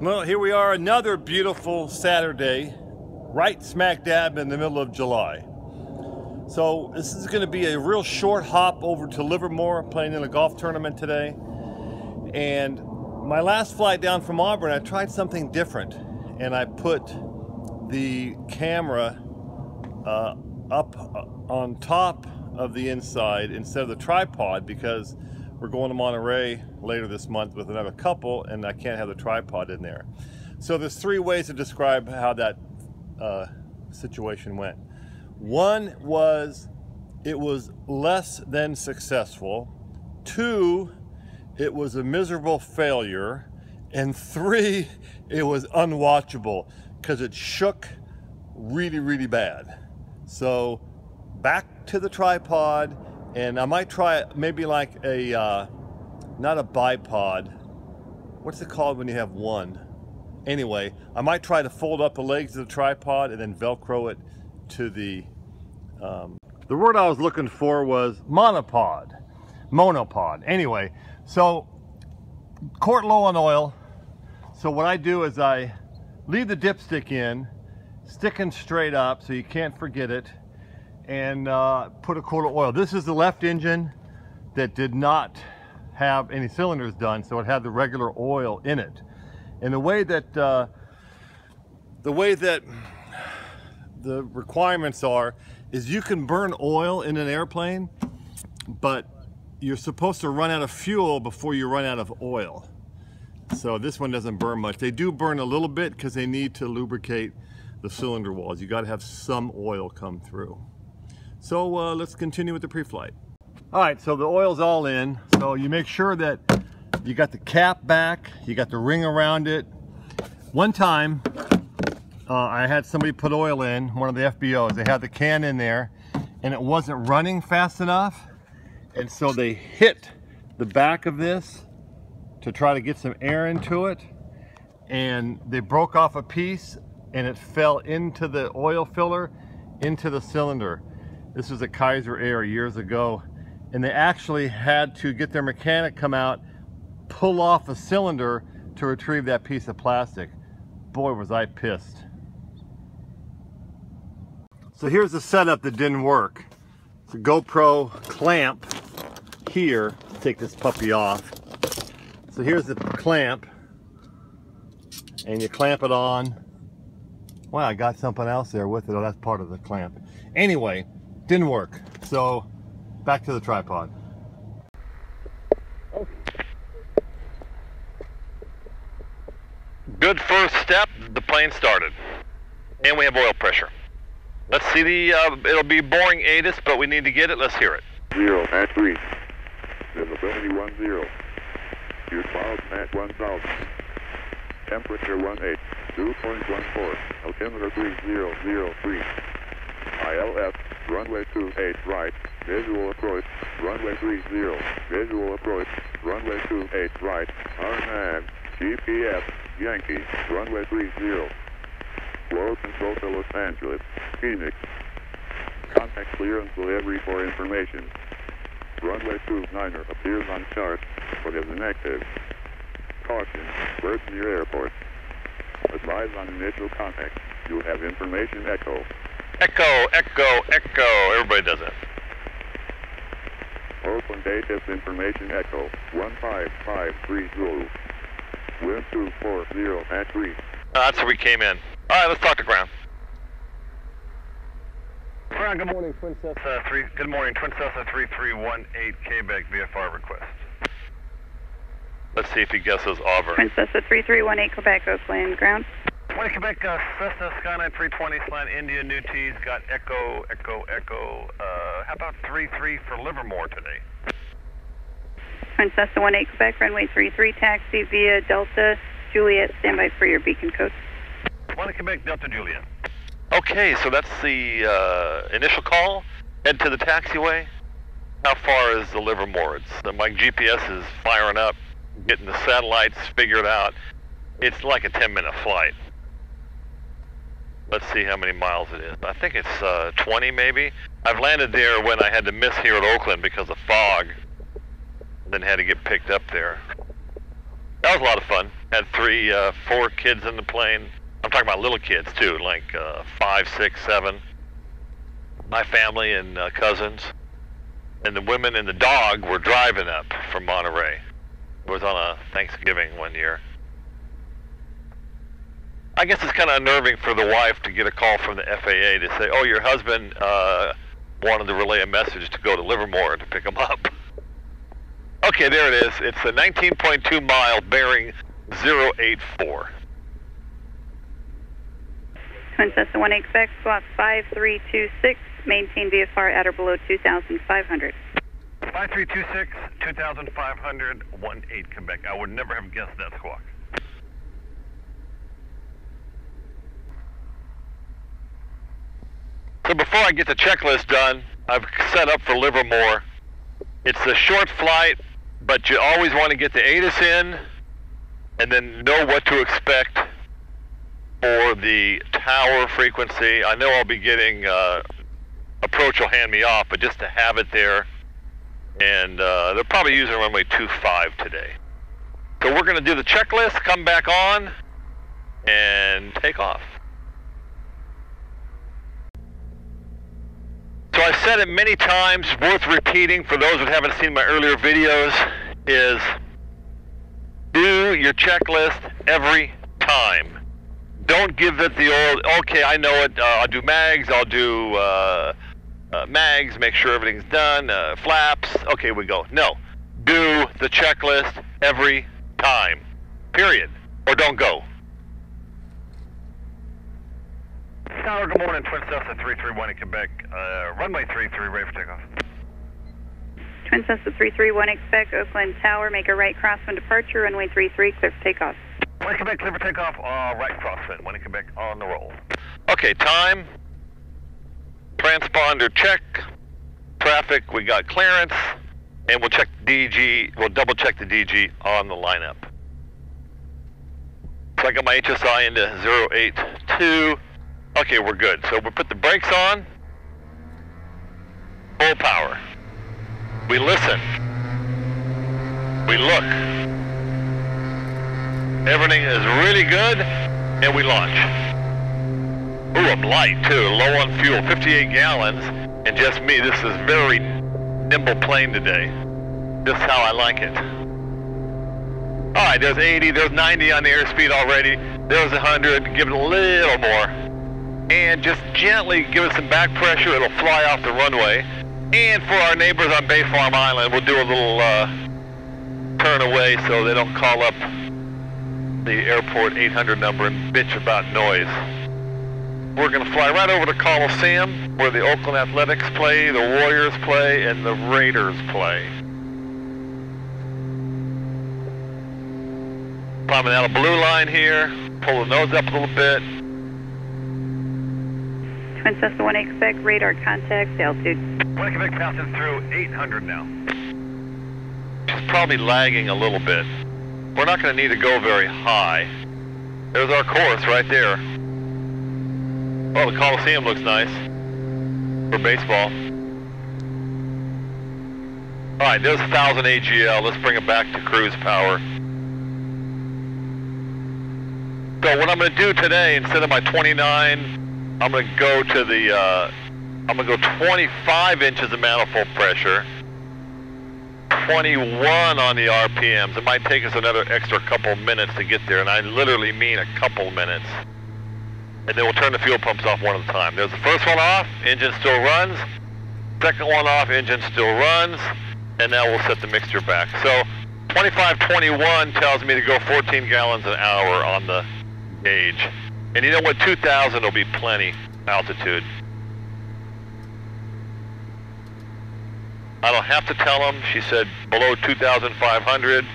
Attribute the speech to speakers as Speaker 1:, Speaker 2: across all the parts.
Speaker 1: Well, here we are, another beautiful Saturday, right smack dab in the middle of July. So this is going to be a real short hop over to Livermore, playing in a golf tournament today. And my last flight down from Auburn, I tried something different, and I put the camera up on top of the inside instead of the tripod, because we're going to Monterey later this month with another couple, and I can't have the tripod in there. So there's three ways to describe how that situation went. One was, it was less than successful. Two, it was a miserable failure. And three, it was unwatchable because it shook really, really bad. So back to the tripod, and I might try maybe like a, not a bipod. What's it called when you have one? Anyway, I might try to fold up the legs of the tripod and then Velcro it to the word I was looking for was monopod. Anyway, so quart low on oil. So what I do is I leave the dipstick in, sticking straight up so you can't forget it, and put a quart of oil. This is the left engine that did not have any cylinders done, so it had the regular oil in it. And the way that the requirements are is you can burn oil in an airplane, but you're supposed to run out of fuel before you run out of oil. So this one doesn't burn much. They do burn a little bit because they need to lubricate the cylinder walls. You got to have some oil come through. So let's continue with the pre-flight. All right, so the oil's all in. So you make sure that you got the cap back, you got the ring around it. One time, I had somebody put oil in, one of the FBOs. They had the can in there, and it wasn't running fast enough. And so they hit the back of this to try to get some air into it. And they broke off a piece, and it fell into the oil filler, into the cylinder. This was at Kaiser Air years ago, and they actually had to get their mechanic come out, pull off a cylinder to retrieve that piece of plastic. Boy, was I pissed. So here's the setup that didn't work. It's a GoPro clamp here. Take this puppy off. So here's the clamp, and you clamp it on. Wow, I got something else there with it. Oh, that's part of the clamp. Anyway, didn't work. So back to the tripod.
Speaker 2: Good first step, the plane started. And we have oil pressure. Let's see the, it'll be boring ATIS, but we need to get it. Let's hear it.
Speaker 3: 0 at 3. Visibility 10. Use clouds at 1000. Temperature 18. 2.14. Altimeter 3003. ILS, runway 28 right. Visual approach, runway 30. Visual approach, runway 28 right. RNAV, GPS, Yankee, runway 30. Flow control to Los Angeles, Phoenix. Contact clearance delivery for information. Runway 29 appears on chart, but is inactive. Caution, birds near airport. Advise on initial contact. You have information echo.
Speaker 2: Echo, echo, echo. Everybody does it.
Speaker 3: Oakland ATIS information echo. 15530. Wind 240 at 3.
Speaker 2: That's where we came in. All right, let's talk to ground.
Speaker 1: All right, good morning, Twin Cessna.
Speaker 2: Good morning, Twin Cessna 3318 Quebec VFR request. Let's see if he guesses Auburn.
Speaker 4: Twin Cessna 3318 Quebec, Oakland ground.
Speaker 2: 20 Quebec, Cessna Skyline 320 slant India, New T's, got echo, echo, echo. How about 33 for Livermore today?
Speaker 4: Twin Cessna 18 Quebec, runway 33, taxi via Delta Juliet, standby for your beacon code.
Speaker 2: 20 Quebec, Delta Juliet. Okay, so that's the initial call. Head to the taxiway. How far is the Livermore? My GPS is firing up, getting the satellites figured out. It's like a 10-minute flight. Let's see how many miles it is. I think it's 20 maybe. I've landed there when I had to miss here at Oakland because of fog. Then had to get picked up there. That was a lot of fun. Had 4 kids in the plane. I'm talking about little kids too, like 5, 6, 7. My family and cousins. And the women and the dog were driving up from Monterey. It was on a Thanksgiving one year. I guess it's kind of unnerving for the wife to get a call from the FAA to say, oh, your husband wanted to relay a message to go to Livermore to pick him up. Okay, there it is. It's a 19.2 mile bearing 084.
Speaker 4: Twin Cessna 18 Quebec, squawk 5326, maintain VFR at or below 2,500.
Speaker 2: 5326, 2,500, 18 Quebec. I would never have guessed that squawk. So before I get the checklist done, I've set up for Livermore. It's a short flight, but you always want to get the ATIS in and then know what to expect for the tower frequency. I know I'll be getting approach will hand me off, but just to have it there. And they're probably using runway 25 today. So we're going to do the checklist, come back on, and take off. So I've said it many times, worth repeating for those that haven't seen my earlier videos, is do your checklist every time. Don't give it the old, okay, I know it, I'll do mags, I'll do mags, make sure everything's done, flaps, okay, we go. No, do the checklist every time, period, or don't go. Tower, good morning, Twin Cessna 331 Quebec, runway 33, ready for takeoff.
Speaker 4: Twin Cessna 331 Quebec, Oakland Tower, make a right crosswind departure, runway 33, clear for takeoff.
Speaker 2: 18 Quebec, clear for takeoff, right crosswind, 18 Quebec on the roll. Okay, time, transponder check, traffic, we got clearance, and we'll check the DG, we'll double check the DG on the lineup. So I got my HSI into 082. Okay, we're good. So we put the brakes on, full power. We listen. We look. Everything is really good, and we launch. Ooh, I'm light too, low on fuel, 58 gallons, and just me. This is very nimble plane today. Just how I like it. All right, there's 80, there's 90 on the airspeed already. There's 100, give it a little more. And just gently give it some back pressure, it'll fly off the runway. And for our neighbors on Bay Farm Island, we'll do a little turn away so they don't call up the airport 800 number and bitch about noise. We're gonna fly right over to Coliseum, where the Oakland Athletics play, the Warriors play, and the Raiders play. Climbing out a blue line here, pull the nose up a little bit.
Speaker 4: Twin Cessna 18 Quebec, radar contact, altitude.
Speaker 2: 18 Quebec passing through 800 now. She's probably lagging a little bit. We're not going to need to go very high. There's our course right there. Oh, the Coliseum looks nice for baseball. All right, there's 1,000 AGL. Let's bring it back to cruise power. So what I'm going to do today, instead of my 29, I'm going to go to the, I'm going to go 25 inches of manifold pressure, 21 on the RPMs. It might take us another extra couple minutes to get there, and I literally mean a couple minutes. And then we'll turn the fuel pumps off one at a time. There's the first one off, engine still runs. Second one off, engine still runs. And now we'll set the mixture back. So 2521 tells me to go 14 gallons an hour on the gauge. And you know what, 2,000 will be plenty altitude. I don't have to tell them. She said below 2,500.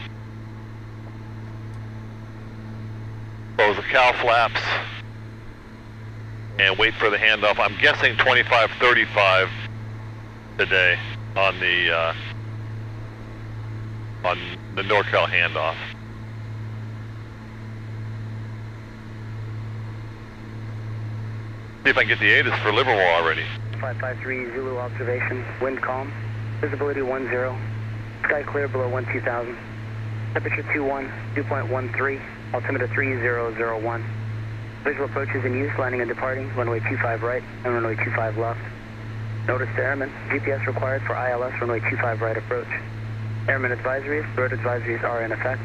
Speaker 2: Close the cow flaps and wait for the handoff. I'm guessing 2535 today on the NorCal handoff. See if I can get the ATIS for Livermore already.
Speaker 5: 553 Zulu observation, wind calm, visibility 10, sky clear below 12,000. Temperature 21, dew point 13, altimeter 3001. Visual approaches in use, landing and departing, runway 25 right and runway 25 left. Notice to airmen, GPS required for ILS runway 25 right approach. Airmen advisories, bird advisories are in effect.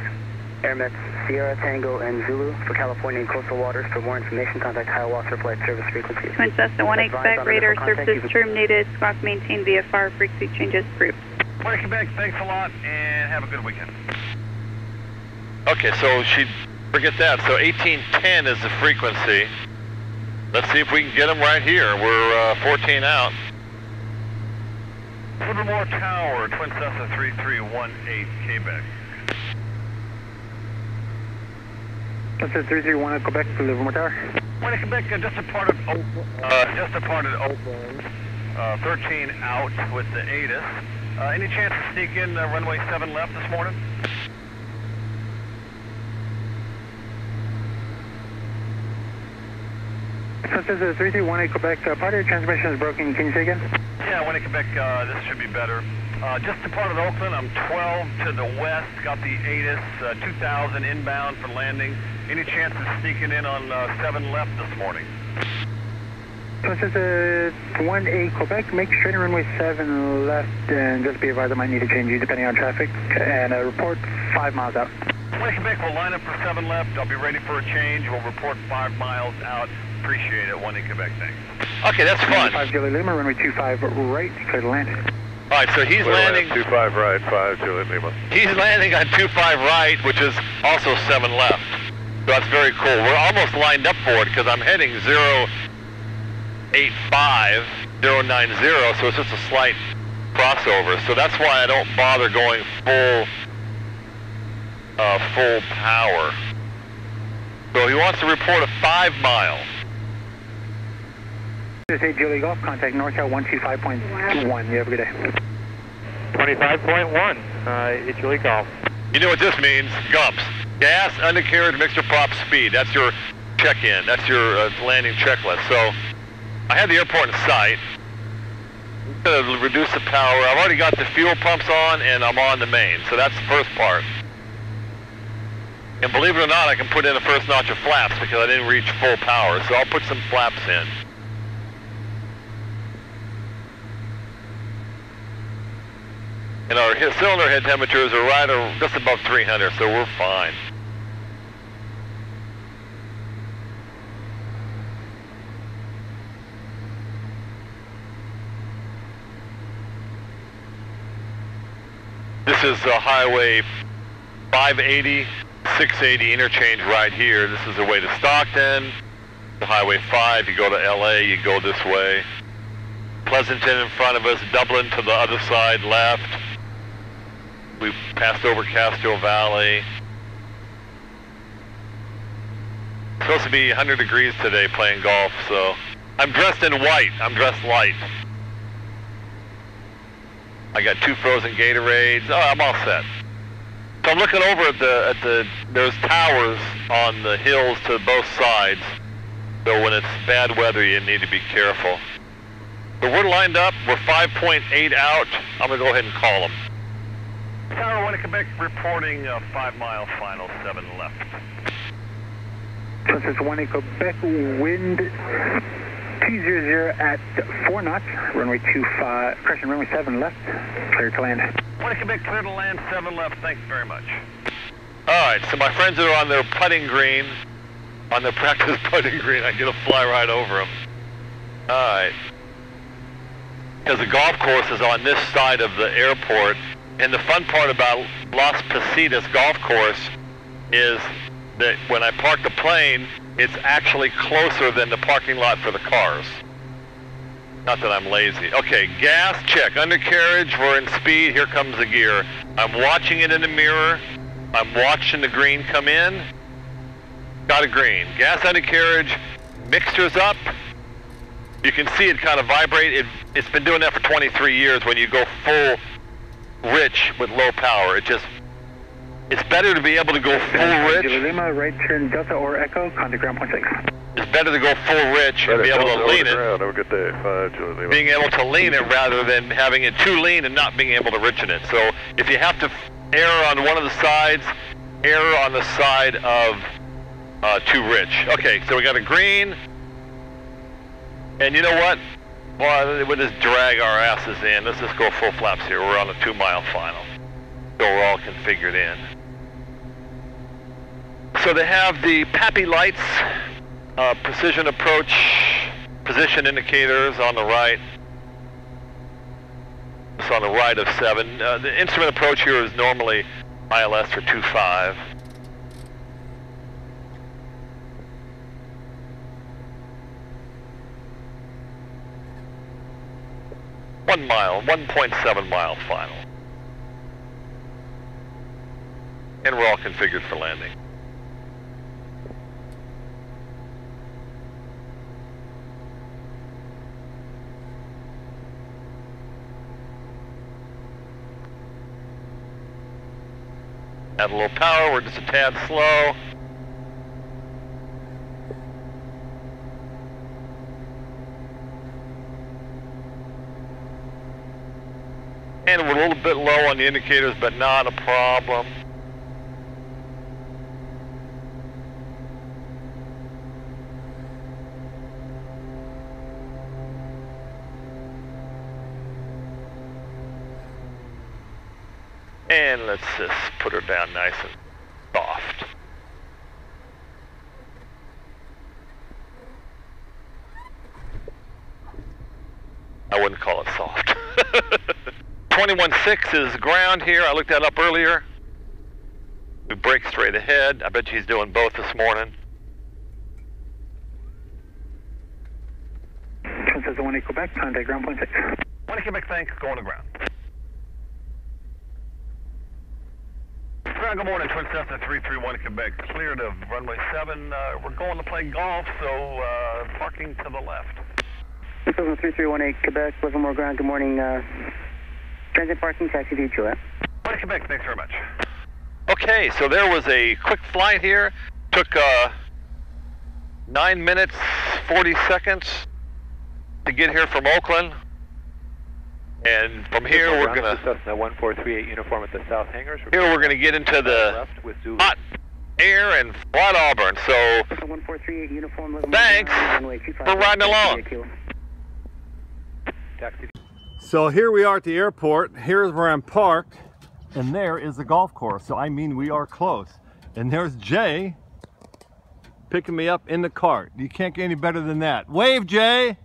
Speaker 5: Airmets Sierra, Tango, and Zulu for California and coastal waters. For more information, contact Hiawassee Flight Service frequencies.
Speaker 4: Twin Cessna 18 Quebec, radar services terminated. Squawk maintain VFR, frequency changes approved.
Speaker 2: Morning, Quebec, thanks a lot, and have a good weekend. Okay, so forget that. So 1810 is the frequency. Let's see if we can get them right here. We're 14 out. Livermore Tower, Twin Cessna 3318, Quebec.
Speaker 5: Cessna 3318 Quebec to Livermore Tower.
Speaker 2: Morning, Quebec, just departed Oakland. 13 out with the ATIS. Any chance to sneak in runway 7 left this morning?
Speaker 5: Cessna 3318 Quebec, part of your transmission is broken. Can you say again?
Speaker 2: Yeah, when in Quebec, this should be better. Just departed Oakland. I'm 12 to the west. Got the ATIS 2000 inbound for landing. Any chance of sneaking in on 7 left this morning?
Speaker 5: Cessna 18 Quebec, make straight in runway 7 left, and just be advised I might need to change you depending on traffic. And report 5 miles out.
Speaker 2: When in Quebec, we'll line up for 7 left. I'll be ready for a change. We'll report 5 miles out. Appreciate it. 1 in Quebec, thanks. Okay, that's fun.
Speaker 5: 5 Julie Lima, runway 25 right, clear to land.
Speaker 2: All right, so he's landing.
Speaker 3: 25 right, 5 Juliet Lima.
Speaker 2: He's landing on 25 right, which is also 7 left. So that's very cool. We're almost lined up for it because I'm heading 085-090, so it's just a slight crossover. So that's why I don't bother going full power. So he wants to report a 5 mile.
Speaker 5: Just 8 Julie Golf, contact NorCal 125.1. You have a good day.
Speaker 6: 25.1, 8 Julie Golf.
Speaker 2: You know what this means? Gumps. Gas, undercarriage, mixture, prop, speed. That's your check-in. That's your landing checklist. So I had the airport in sight. I'm going to reduce the power. I've already got the fuel pumps on, and I'm on the main. So that's the first part. And believe it or not, I can put in the first notch of flaps because I didn't reach full power. So I'll put some flaps in. And our cylinder head temperatures are right or just above 300, so we're fine. This is Highway 580, 680 interchange right here. This is the way to Stockton. The Highway 5, you go to LA, you go this way. Pleasanton in front of us, Dublin to the other side left. We passed over Castro Valley. It's supposed to be 100 degrees today playing golf, so I'm dressed in white. I'm dressed light. I got 2 frozen Gatorades. Oh, I'm all set. So I'm looking over at there's towers on the hills to both sides. So when it's bad weather, you need to be careful. But we're lined up. We're 5.8 out. I'm gonna go ahead and call them. Tower 1 in Quebec reporting 5 mile final, 7 left.
Speaker 5: This is 1 in Quebec, wind 200 at 4 knots, runway 25, correction, runway 7 left, clear to land.
Speaker 2: 1 in Quebec, clear to land, 7 left, thanks very much. Alright, so my friends are on their putting green, on their practice putting green. I get to fly right over them. Alright. Because the golf course is on this side of the airport. And the fun part about Las Positas golf course is that when I park the plane, it's actually closer than the parking lot for the cars. Not that I'm lazy. Okay, gas, check. Undercarriage, we're in speed. Here comes the gear. I'm watching it in the mirror. I'm watching the green come in. Got a green. Gas, undercarriage, mixtures up. You can see it kind of vibrate. It's been doing that for 23 years when you go full rich with low power. It's better to be able to go full rich.
Speaker 5: Lima, right turn Delta or Echo, contact ground point 6.
Speaker 2: It's better to go full rich and be able to lean it.
Speaker 3: Have a good day. 5 Juliet Lima.
Speaker 2: Being able to lean it rather than having it too lean and not being able to richen it. So if you have to error on one of the sides, error on the side of too rich. Okay, so we got a green. And you know what? Well, we'll just drag our asses in. Let's just go full flaps here. We're on a 2-mile final. So we're all configured in. So they have the PAPI lights, precision approach, position indicators on the right. It's on the right of 7. The instrument approach here is normally ILS for 2.5. One mile, 1.7 mile final. And we're all configured for landing. Add a little power, we're just a tad slow. And we're a little bit low on the indicators, but not a problem. And let's just put her down nice and soft. I wouldn't call it soft. 21.6 is ground here. I looked that up earlier. We brake straight ahead. I bet you he's doing both this morning.
Speaker 5: Says the 18 Quebec, contact ground point 6.
Speaker 2: 18 Quebec, thanks, going to ground. Good morning, Twin Cessna 331 Quebec, cleared of runway 7. We're going to play golf, so parking to the left.
Speaker 5: Cessna 3318 Quebec, Livermore ground, good morning. Transit parking, taxi view, Juliet.
Speaker 2: 18 Quebec, thanks very much. Okay, so there was a quick flight here. Took 9 minutes, 40 seconds to get here from Oakland. And from here we're gonna
Speaker 6: Cessna 1438 uniform at the south hangars.
Speaker 2: Here we're gonna get into the hot air and flat Auburn. So
Speaker 5: 1438 uniform.
Speaker 2: Thanks for riding along.
Speaker 1: So here we are at the airport. Here's where I'm parked, and there is the golf course. So I mean, we are close. And there's Jay picking me up in the cart. You can't get any better than that. Wave, Jay.